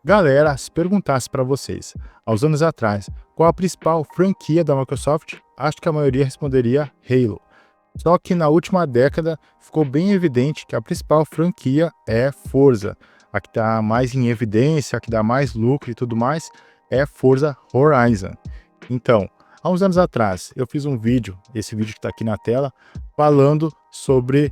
Galera, se perguntasse para vocês, há uns anos atrás, qual a principal franquia da Microsoft, acho que a maioria responderia Halo. Só que na última década ficou bem evidente que a principal franquia é Forza. A que está mais em evidência, a que dá mais lucro e tudo mais, é Forza Horizon. Então, há uns anos atrás, eu fiz um vídeo, esse vídeo que está aqui na tela, falando sobre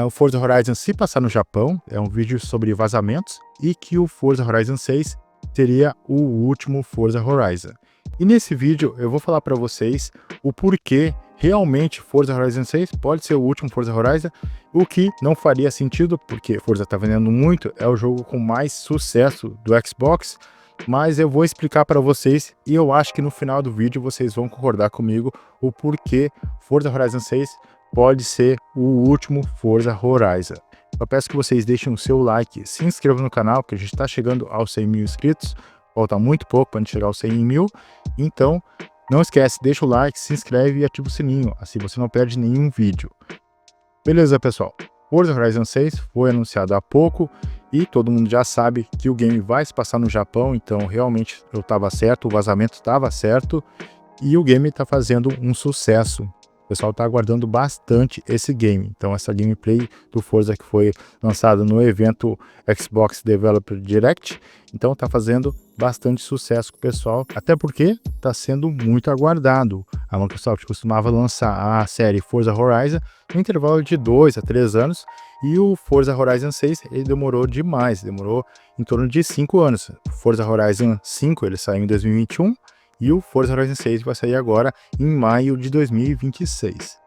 o Forza Horizon se passar no Japão, é um vídeo sobre vazamentos, e que o Forza Horizon 6 seria o último Forza Horizon. E nesse vídeo eu vou falar para vocês o porquê realmente Forza Horizon 6 pode ser o último Forza Horizon, o que não faria sentido, porque Forza está vendendo muito, é o jogo com mais sucesso do Xbox, mas eu vou explicar para vocês e eu acho que no final do vídeo vocês vão concordar comigo o porquê Forza Horizon 6 pode ser o último Forza Horizon. Eu peço que vocês deixem o seu like, se inscrevam no canal, que a gente está chegando aos 100 mil inscritos, falta muito pouco para a gente chegar aos 100 mil, então não esquece, deixa o like, se inscreve e ativa o sininho, assim você não perde nenhum vídeo. Beleza, pessoal? Forza Horizon 6 foi anunciado há pouco e todo mundo já sabe que o game vai se passar no Japão, então realmente eu estava certo, o vazamento estava certo e o game está fazendo um sucesso. O pessoal está aguardando bastante esse game. Então essa gameplay do Forza que foi lançada no evento Xbox Developer Direct, então está fazendo bastante sucesso com o pessoal, até porque está sendo muito aguardado. A Microsoft costumava lançar a série Forza Horizon no intervalo de 2 a 3 anos, e o Forza Horizon 6 ele demorou demais, demorou em torno de 5 anos. O Forza Horizon 5 ele saiu em 2021, e o Forza Horizon 6 vai sair agora em maio de 2026.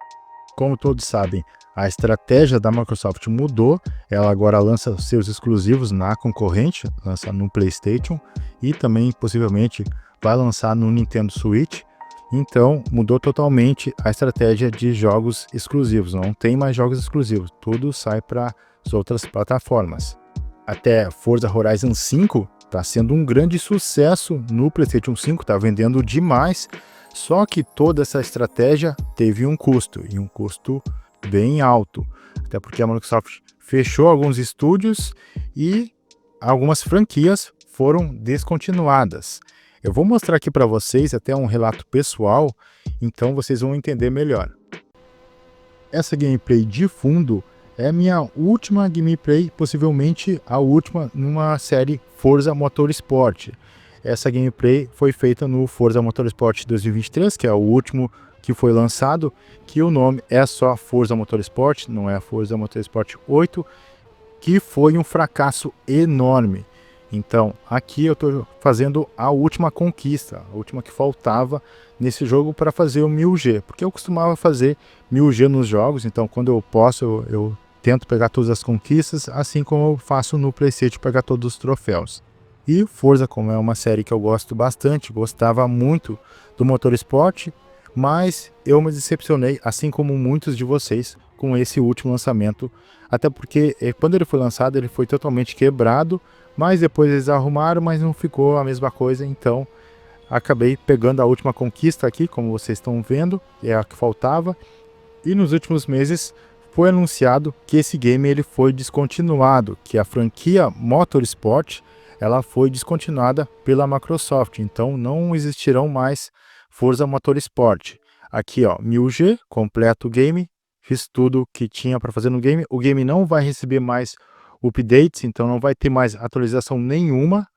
Como todos sabem, a estratégia da Microsoft mudou, ela agora lança seus exclusivos na concorrente, lança no PlayStation e também possivelmente vai lançar no Nintendo Switch. Então mudou totalmente a estratégia de jogos exclusivos, não tem mais jogos exclusivos, tudo sai para as outras plataformas. Até Forza Horizon 5 está sendo um grande sucesso no PlayStation 5, está vendendo demais, só que toda essa estratégia teve um custo, e um custo bem alto, até porque a Microsoft fechou alguns estúdios e algumas franquias foram descontinuadas. Eu vou mostrar aqui para vocês até um relato pessoal, então vocês vão entender melhor. Essa gameplay de fundo é a minha última gameplay, possivelmente a última numa série Forza Motorsport. Essa gameplay foi feita no Forza Motorsport 2023, que é o último que foi lançado, que o nome é só Forza Motorsport, não é Forza Motorsport 8, que foi um fracasso enorme. Então, aqui eu estou fazendo a última conquista, a última que faltava nesse jogo para fazer o 1000G, porque eu costumava fazer 1000G nos jogos, então quando eu posso, eu tento pegar todas as conquistas, assim como eu faço no PlayStation, pegar todos os troféus. E Forza, como é uma série que eu gosto bastante, gostava muito do Motorsport, mas eu me decepcionei, assim como muitos de vocês, com esse último lançamento, até porque quando ele foi lançado ele foi totalmente quebrado, mas depois eles arrumaram, mas não ficou a mesma coisa, então acabei pegando a última conquista aqui, como vocês estão vendo, é a que faltava, e nos últimos meses foi anunciado que esse game ele foi descontinuado, que a franquia Motorsport ela foi descontinuada pela Microsoft, então não existirão mais Forza Motorsport. Aqui ó, 1000G, completo o game, fiz tudo que tinha para fazer no game, o game não vai receber mais updates, então não vai ter mais atualização nenhuma,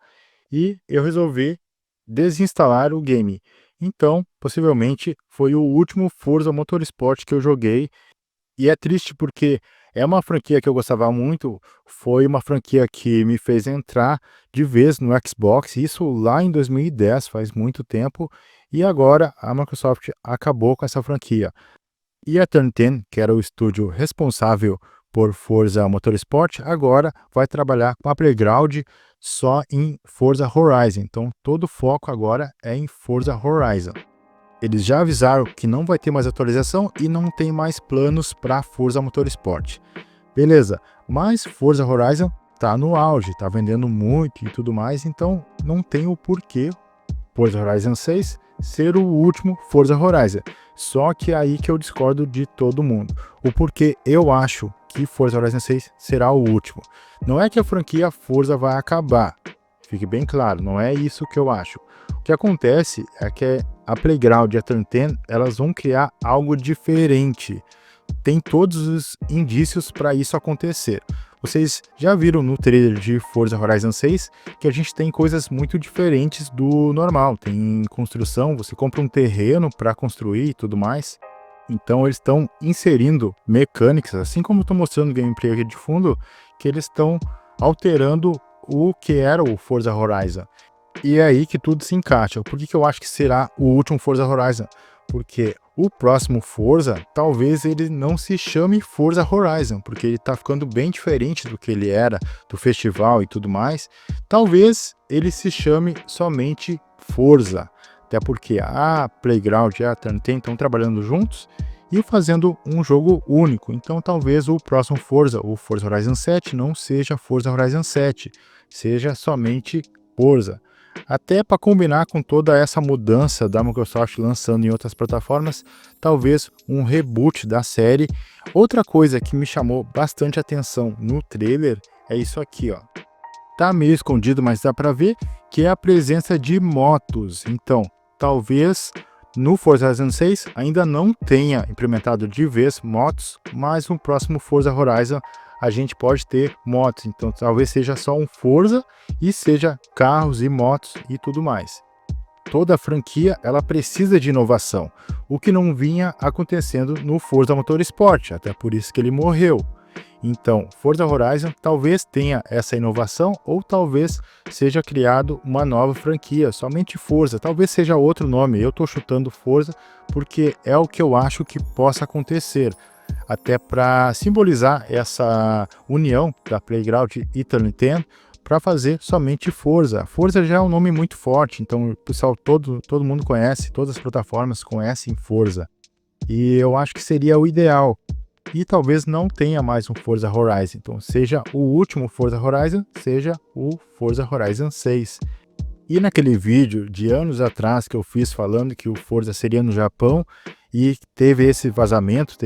e eu resolvi desinstalar o game. Então, possivelmente, foi o último Forza Motorsport que eu joguei, e é triste porque é uma franquia que eu gostava muito, foi uma franquia que me fez entrar de vez no Xbox, isso lá em 2010, faz muito tempo, e agora a Microsoft acabou com essa franquia. E a Turn10, que era o estúdio responsável por Forza Motorsport, agora vai trabalhar com a Playground só em Forza Horizon. Então todo o foco agora é em Forza Horizon. Eles já avisaram que não vai ter mais atualização e não tem mais planos para Forza Motorsport. Beleza, mas Forza Horizon está no auge, está vendendo muito e tudo mais, então não tem o porquê Forza Horizon 6 ser o último Forza Horizon. Só que é aí que eu discordo de todo mundo. O porquê eu acho que Forza Horizon 6 será o último. Não é que a franquia Forza vai acabar. Fique bem claro, não é isso que eu acho. O que acontece é que a Playground e a Turn-10, elas vão criar algo diferente. Tem todos os indícios para isso acontecer. Vocês já viram no trailer de Forza Horizon 6 que a gente tem coisas muito diferentes do normal. Tem construção, você compra um terreno para construir e tudo mais. Então eles estão inserindo mecânicas, assim como estou mostrando o gameplay aqui de fundo, que eles estão alterando o que era o Forza Horizon. E é aí que tudo se encaixa. Por que eu acho que será o último Forza Horizon? Porque o próximo Forza, talvez ele não se chame Forza Horizon, porque ele está ficando bem diferente do que ele era, do festival e tudo mais. Talvez ele se chame somente Forza, até porque a Playground e a Turn-10 estão trabalhando juntos e fazendo um jogo único. Então talvez o próximo Forza, o Forza Horizon 7, não seja Forza Horizon 7, seja somente Forza. Até para combinar com toda essa mudança da Microsoft lançando em outras plataformas, talvez um reboot da série. Outra coisa que me chamou bastante atenção no trailer é isso aqui, ó. Tá meio escondido, mas dá para ver que é a presença de motos. Então, talvez no Forza Horizon 6 ainda não tenha implementado de vez motos, mas no próximo Forza Horizon a gente pode ter motos, então talvez seja só um Forza e seja carros e motos e tudo mais. Toda a franquia ela precisa de inovação, o que não vinha acontecendo no Forza Motorsport, até por isso que ele morreu. Então, Forza Horizon talvez tenha essa inovação ou talvez seja criado uma nova franquia, somente Forza, talvez seja outro nome, eu estou chutando Forza porque é o que eu acho que possa acontecer. Até para simbolizar essa união da Playground e Turn-10 para fazer somente Forza. Forza já é um nome muito forte, então o pessoal todo mundo conhece, todas as plataformas conhecem Forza. E eu acho que seria o ideal. E talvez não tenha mais um Forza Horizon, então seja o último Forza Horizon, seja o Forza Horizon 6. E naquele vídeo de anos atrás que eu fiz falando que o Forza seria no Japão, e teve vazamento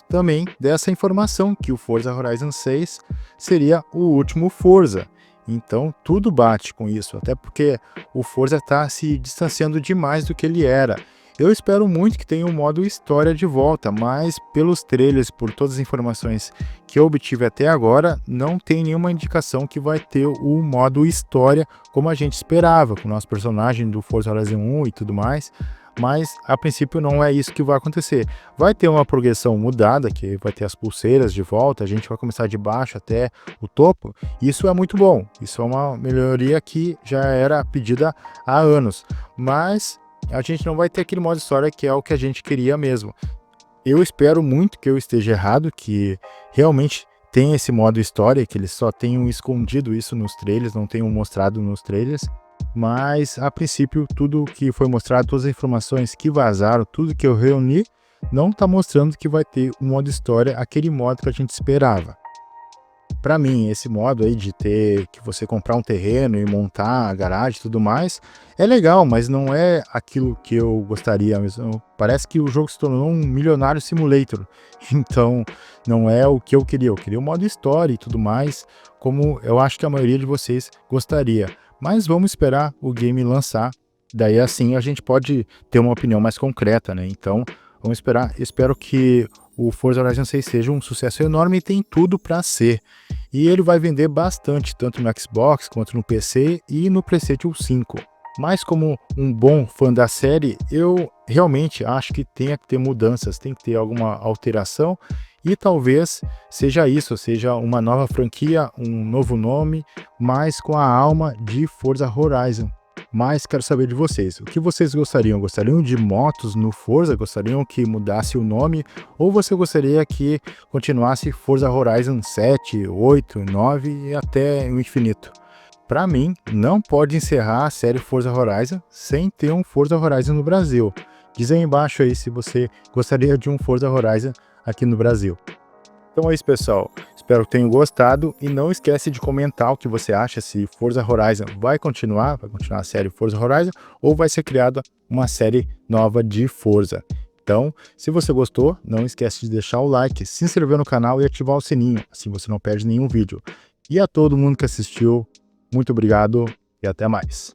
também dessa informação que o Forza Horizon 6 seria o último Forza. Então tudo bate com isso, até porque o Forza está se distanciando demais do que ele era. Eu espero muito que tenha um modo história de volta, mas pelos trailers, por todas as informações que eu obtive até agora, não tem nenhuma indicação que vai ter o modo história como a gente esperava, com o nosso personagem do Forza Horizon 1 e tudo mais. Mas a princípio não é isso que vai acontecer. Vai ter uma progressão mudada, que vai ter as pulseiras de volta, a gente vai começar de baixo até o topo. Isso é muito bom, isso é uma melhoria que já era pedida há anos, mas a gente não vai ter aquele modo história que é o que a gente queria mesmo. Eu espero muito que eu esteja errado, que realmente tem esse modo história, que eles só tenham escondido isso nos trailers, não tenham mostrado nos trailers. Mas, a princípio, tudo que foi mostrado, todas as informações que vazaram, tudo que eu reuni, não está mostrando que vai ter um modo história, aquele modo que a gente esperava. Para mim, esse modo aí de ter que você comprar um terreno e montar a garagem e tudo mais, é legal, mas não é aquilo que eu gostaria mesmo. Parece que o jogo se tornou um milionário simulator, então não é o que eu queria o modo história e tudo mais, como eu acho que a maioria de vocês gostaria. Mas vamos esperar o game lançar, daí assim a gente pode ter uma opinião mais concreta, né? Então vamos esperar, espero que o Forza Horizon 6 seja um sucesso enorme e tem tudo para ser. E ele vai vender bastante, tanto no Xbox quanto no PC e no PlayStation 5. Mas como um bom fã da série, eu realmente acho que tem que ter mudanças, tem que ter alguma alteração. E talvez seja isso, seja uma nova franquia, um novo nome, mas com a alma de Forza Horizon. Mas quero saber de vocês, o que vocês gostariam? Gostariam de motos no Forza? Gostariam que mudasse o nome? Ou você gostaria que continuasse Forza Horizon 7, 8, 9 e até o infinito? Para mim, não pode encerrar a série Forza Horizon sem ter um Forza Horizon no Brasil. Diz aí embaixo aí se você gostaria de um Forza Horizon aqui no Brasil. Então é isso, pessoal. Espero que tenham gostado e não esquece de comentar o que você acha, se Forza Horizon vai continuar a série Forza Horizon ou vai ser criada uma série nova de Forza. Então, se você gostou, não esquece de deixar o like, se inscrever no canal e ativar o sininho, assim você não perde nenhum vídeo. E a todo mundo que assistiu, Muito obrigado e até mais.